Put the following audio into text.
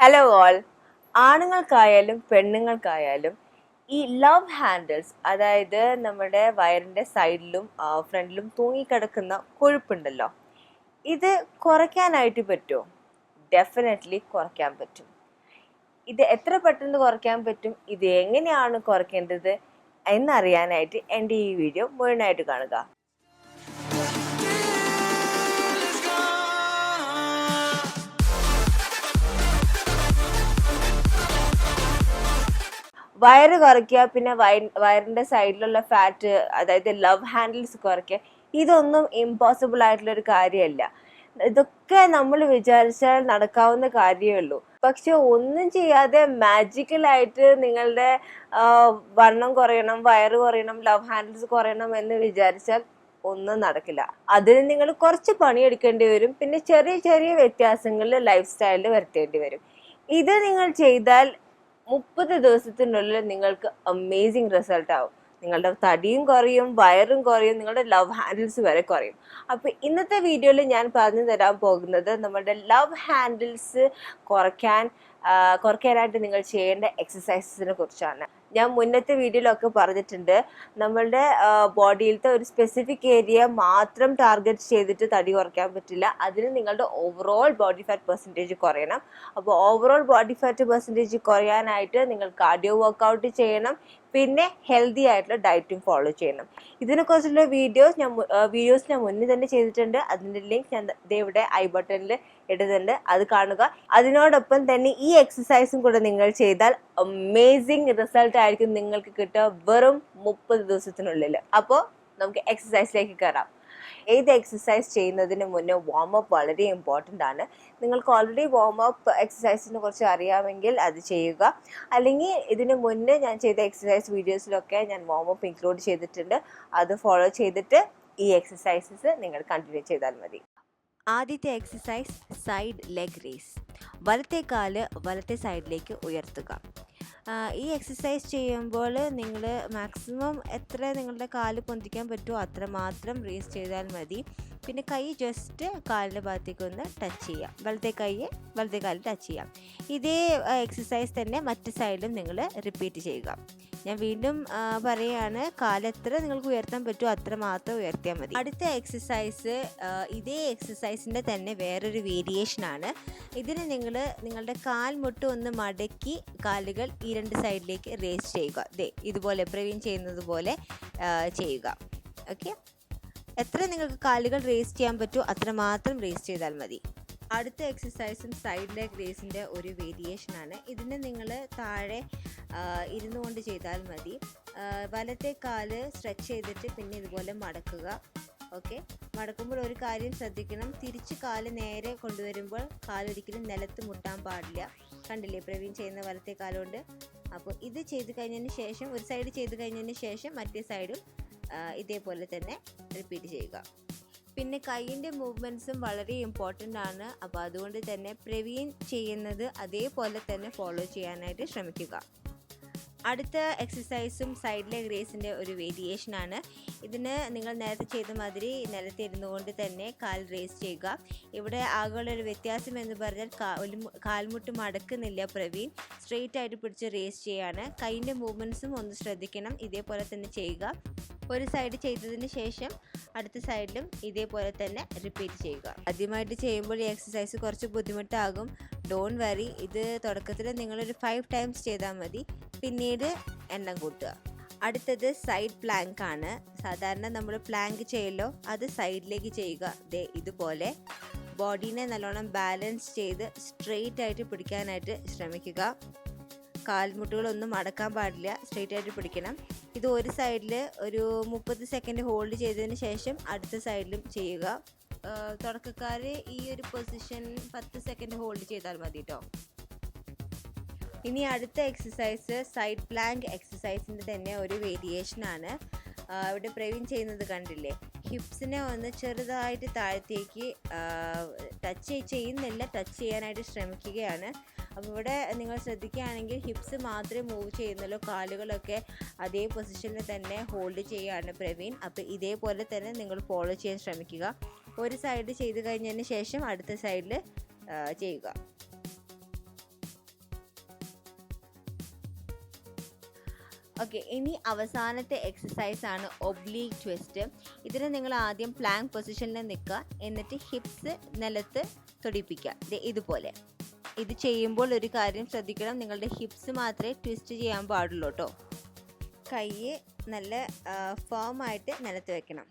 Hello all. ആണുങ്ങൾക്കായാലും പെണ്ണുങ്ങൾക്കായാലും ഈ love handles, അതായത് നമ്മുടെ വയറിൻ്റെ സൈഡിലും ഫ്രണ്ടിലും തൂങ്ങിക്കിടക്കുന്ന കൊഴുപ്പുണ്ടല്ലോ, ഇത് കുറയ്ക്കാനായിട്ട് പറ്റുമോ? ഡെഫിനറ്റ്ലി കുറയ്ക്കാൻ പറ്റും. ഇത് എത്ര പെട്ടെന്ന് കുറയ്ക്കാൻ പറ്റും, ഇത് എങ്ങനെയാണ് കുറയ്ക്കേണ്ടത് എന്നറിയാനായിട്ട് എൻ്റെ ഈ വീഡിയോ മുഴുവനായിട്ട് കാണുക. വയറ് കുറയ്ക്കുക, പിന്നെ വയറിൻ്റെ സൈഡിലുള്ള ഫാറ്റ്, അതായത് ലവ് ഹാൻഡിൽസ് കുറയ്ക്കുക, ഇതൊന്നും ഇമ്പോസിബിൾ ആയിട്ടുള്ളൊരു കാര്യമല്ല. ഇതൊക്കെ നമ്മൾ വിചാരിച്ചാൽ നടക്കാവുന്ന കാര്യമേ ഉള്ളൂ. പക്ഷെ ഒന്നും ചെയ്യാതെ മാജിക്കലായിട്ട് നിങ്ങളുടെ വണ്ണം കുറയണം, വയറ് കുറയണം, ലവ് ഹാൻഡിൽസ് കുറയണം എന്ന് വിചാരിച്ചാൽ ഒന്നും നടക്കില്ല. അതിന് നിങ്ങൾ കുറച്ച് പണിയെടുക്കേണ്ടി വരും. പിന്നെ ചെറിയ ചെറിയ വ്യത്യാസങ്ങളിൽ ലൈഫ് സ്റ്റൈലിൽ വരുത്തേണ്ടി വരും. ഇത് നിങ്ങൾ ചെയ്താൽ 30 ദിവസത്തിനുള്ളിൽ നിങ്ങൾക്ക് അമേസിങ് റിസൾട്ട് ആവും. നിങ്ങളുടെ തടിയും കുറയും, വയറും കുറയും, നിങ്ങളുടെ ലവ് ഹാൻഡിൽസ് വരെ കുറയും. അപ്പോൾ ഇന്നത്തെ വീഡിയോയിൽ ഞാൻ പറഞ്ഞു തരാൻ പോകുന്നത് നമ്മുടെ ലവ് ഹാൻഡിൽസ് കുറയ്ക്കാനായിട്ട് നിങ്ങൾ ചെയ്യേണ്ട എക്സസൈസസിനെ കുറിച്ചാണ്. ഞാൻ മുന്നത്തെ വീഡിയോയിലൊക്കെ പറഞ്ഞിട്ടുണ്ട്, നമ്മളുടെ ബോഡിയിലത്തെ ഒരു സ്പെസിഫിക് ഏരിയ മാത്രം ടാർഗറ്റ് ചെയ്തിട്ട് തടി കുറയ്ക്കാൻ പറ്റില്ല. അതിന് നിങ്ങളുടെ ഓവറോൾ ബോഡി ഫാറ്റ് പെർസെൻറ്റേജ് കുറയണം. അപ്പോൾ ഓവറോൾ ബോഡി ഫാറ്റ് പെർസെൻറ്റേജ് കുറയാനായിട്ട് നിങ്ങൾ കാർഡിയോ വർക്കൗട്ട് ചെയ്യണം, പിന്നെ ഹെൽത്തി ആയിട്ടുള്ള ഡയറ്റും ഫോളോ ചെയ്യണം. ഇതിനെക്കുറിച്ചുള്ള വീഡിയോസ് ഞാൻ മുന്നേ തന്നെ ചെയ്തിട്ടുണ്ട്. അതിൻ്റെ ലിങ്ക് ഞാൻ ഇവിടെ ഐ ബട്ടണിൽ ഇടുന്നുണ്ട്, അത് കാണുക. അതിനോടൊപ്പം തന്നെ ഈ എക്സസൈസും കൂടെ നിങ്ങൾ ചെയ്താൽ അമേസിങ് റിസൾട്ട് ആയിരിക്കും നിങ്ങൾക്ക് കിട്ടുക വെറും 30 ദിവസത്തിനുള്ളിൽ. അപ്പോൾ നമുക്ക് എക്സസൈസിലേക്ക് കയറാം. ഏത് എക്സസൈസ് ചെയ്യുന്നതിന് മുന്നേ വാമപ്പ് വളരെ ഇമ്പോർട്ടൻ്റ് ആണ്. നിങ്ങൾക്ക് ഓൾറെഡി വാമപ്പ് എക്സസൈസിനെ കുറിച്ച് അറിയാമെങ്കിൽ അത് ചെയ്യുക. അല്ലെങ്കിൽ ഇതിന് മുന്നേ ഞാൻ ചെയ്ത എക്സസൈസ് വീഡിയോസിലൊക്കെ ഞാൻ വാമപ്പ് ഇൻക്ലൂഡ് ചെയ്തിട്ടുണ്ട്. അത് ഫോളോ ചെയ്തിട്ട് ഈ എക്സസൈസസ് നിങ്ങൾ കണ്ടിന്യൂ ചെയ്താൽ മതി. ആദ്യത്തെ എക്സസൈസ് സൈഡ് ലെഗ് റേസ്. വലത്തെ കാല് വലത്തെ സൈഡിലേക്ക് ഉയർത്തുക. ഈ എക്സസൈസ് ചെയ്യുമ്പോൾ നിങ്ങൾ മാക്സിമം എത്ര നിങ്ങളുടെ കാല് പൊന്തിക്കാൻ പറ്റുമോ അത്രമാത്രം റേസ് ചെയ്താൽ മതി. പിന്നെ കൈ ജസ്റ്റ് കാലിൻ്റെ ഭാഗത്തേക്ക് ഒന്ന് ടച്ച് ചെയ്യാം. വലത്തെ കാലിൽ ടച്ച് ചെയ്യാം. ഇതേ എക്സസൈസ് തന്നെ മറ്റ് സൈഡിലും നിങ്ങൾ റിപ്പീറ്റ് ചെയ്യുക. ഞാൻ വീണ്ടും പറയുകയാണ്, കാലെത്ര നിങ്ങൾക്ക് ഉയർത്താൻ പറ്റുമോ അത്ര മാത്രം ഉയർത്തിയാൽ മതി. അടുത്ത എക്സസൈസ് ഇതേ എക്സസൈസിൻ്റെ തന്നെ വേറൊരു വേരിയേഷനാണ്. ഇതിന് നിങ്ങളുടെ കാൽമുട്ട് ഒന്ന് മടക്കി കാലുകൾ ഈ രണ്ട് സൈഡിലേക്ക് റേസ് ചെയ്യുക. ഇതുപോലെ പ്രവീൺ ചെയ്യുന്നത് പോലെ ചെയ്യുക. ഓക്കെ, എത്ര നിങ്ങൾക്ക് കാലുകൾ റേസ് ചെയ്യാൻ പറ്റുമോ അത്രമാത്രം റേസ് ചെയ്താൽ മതി. അടുത്ത എക്സസൈസും സൈഡ് ലെഗ് റേസിൻ്റെ ഒരു വേരിയേഷനാണ്. ഇതിന് നിങ്ങൾ താഴെ ഇരുന്നു കൊണ്ട് ചെയ്താൽ മതി. വലത്തെ കാല് സ്ട്രെച്ച് ചെയ്തിട്ട് പിന്നെ ഇതുപോലെ മടക്കുക. ഓക്കെ, മടക്കുമ്പോൾ ഒരു കാര്യം ശ്രദ്ധിക്കണം, തിരിച്ച് കാല് നേരെ കൊണ്ടുവരുമ്പോൾ കാലൊരിക്കലും നിലത്ത് മുട്ടാൻ പാടില്ല. കണ്ടില്ലേ പ്രവീൺ ചെയ്യുന്ന വലത്തെ കാലുകൊണ്ട്? അപ്പോൾ ഇത് ചെയ്ത് കഴിഞ്ഞതിന് ശേഷം, ഒരു സൈഡ് ചെയ്ത് കഴിഞ്ഞതിന് ശേഷം മറ്റേ സൈഡും ഇതേപോലെ തന്നെ റിപ്പീറ്റ് ചെയ്യുക. പിന്നെ കൈയിൻ്റെ മൂവ്മെൻറ്റ്സും വളരെ ഇമ്പോർട്ടൻ്റ് ആണ്. അപ്പോൾ അതുകൊണ്ട് തന്നെ പ്രവീൺ ചെയ്യുന്നത് അതേപോലെ തന്നെ ഫോളോ ചെയ്യാനായിട്ട് ശ്രമിക്കുക. അടുത്ത എക്സസൈസും സൈഡ് ലെഗ് റേസിൻ്റെ ഒരു വേരിയേഷനാണ്. ഇതിന് നിങ്ങൾ നേരത്തെ ചെയ്ത മാതിരി നിലത്തിരുന്നു കൊണ്ട് തന്നെ കാൽ റേസ് ചെയ്യുക. ഇവിടെ ആകെയുള്ളൊരു വ്യത്യാസം എന്ന് പറഞ്ഞാൽ കാൽമുട്ട് മടക്കുന്നില്ല പ്രവീൺ, സ്ട്രെയിറ്റ് ആയിട്ട് പിടിച്ച് റേസ് ചെയ്യാണ്. കൈയിൻ്റെ മൂവ്മെൻറ്റ്സും ഒന്ന് ശ്രദ്ധിക്കണം, ഇതേപോലെ തന്നെ ചെയ്യുക. ഒരു സൈഡ് ചെയ്തതിന് ശേഷം അടുത്ത സൈഡിലും ഇതേപോലെ തന്നെ റിപ്പീറ്റ് ചെയ്യുക. ആദ്യമായിട്ട് ചെയ്യുമ്പോൾ ഈ എക്സസൈസ് കുറച്ച് ബുദ്ധിമുട്ടാകും. ഡോണ്ട് വറി, ഇത് തുടക്കത്തിൽ നിങ്ങളൊരു 5 ടൈംസ് ചെയ്താൽ മതി, പിന്നീട് എണ്ണം കൂട്ടുക. അടുത്തത് സൈഡ് പ്ലാങ്ക് ആണ്. സാധാരണ നമ്മൾ പ്ലാങ്ക് ചെയ്യല്ലോ, അത് സൈഡിലേക്ക് ചെയ്യുക. ഇതുപോലെ ബോഡീനെ നല്ലോണം ബാലൻസ് ചെയ്ത് സ്ട്രെയിറ്റ് ആയിട്ട് പിടിക്കാനായിട്ട് ശ്രമിക്കുക. കാൽമുട്ടുകളൊന്നും മടക്കാൻ പാടില്ല, സ്ട്രെയിറ്റ് ആയിട്ട് പിടിക്കണം. ഇത് ഒരു സൈഡിൽ ഒരു 30 സെക്കൻഡ് ഹോൾഡ് ചെയ്തതിന് ശേഷം അടുത്ത സൈഡിലും ചെയ്യുക. തുടക്കക്കാർ ഈ ഒരു പൊസിഷൻ 10 സെക്കൻഡ് ഹോൾഡ് ചെയ്താൽ മതി കേട്ടോ. ഇനി അടുത്ത എക്സസൈസ് സൈഡ് പ്ലാങ്ക് എക്സസൈസിൻ്റെ തന്നെ ഒരു വേരിയേഷനാണ്. ഇവിടെ പ്രവീൺ ചെയ്യുന്നത് കണ്ടില്ലേ, ഹിപ്സിനെ ഒന്ന് ചെറുതായിട്ട് താഴത്തേക്ക് ടച്ച് ചെയ്യാനായിട്ട് ശ്രമിക്കുകയാണ്. അപ്പോൾ ഇവിടെ നിങ്ങൾ ശ്രദ്ധിക്കുകയാണെങ്കിൽ ഹിപ്സ് മാത്രമേ മൂവ് ചെയ്യുന്നുള്ളൂ, കാലുകളൊക്കെ അതേ പൊസിഷനിൽ തന്നെ ഹോൾഡ് ചെയ്യുകയാണ് പ്രവീൺ. അപ്പോൾ ഇതേപോലെ തന്നെ നിങ്ങൾ ഫോളോ ചെയ്യാൻ ശ്രമിക്കുക. ഒരു സൈഡ് ചെയ്ത് കഴിഞ്ഞതിന് ശേഷം അടുത്ത സൈഡിൽ ചെയ്യുക. ഓക്കെ, ഇനി അവസാനത്തെ എക്സസൈസ് ആണ് ഒബ്ലീക്ക് ട്വിസ്റ്റ്. ഇതിന് നിങ്ങൾ ആദ്യം പ്ലാങ്ക് പൊസിഷനിൽ നിൽക്കുക, എന്നിട്ട് ഹിപ്സ് നിലത്ത് തൊടിപ്പിക്കുക ഇതുപോലെ. ഇത് ചെയ്യുമ്പോൾ ഒരു കാര്യം ശ്രദ്ധിക്കണം, നിങ്ങളുടെ ഹിപ്സ് മാത്രമേ ട്വിസ്റ്റ് ചെയ്യാൻ പാടുള്ളൂ കേട്ടോ. കൈ നല്ല ഫേം ആയിട്ട് നിലത്ത് വെക്കണം.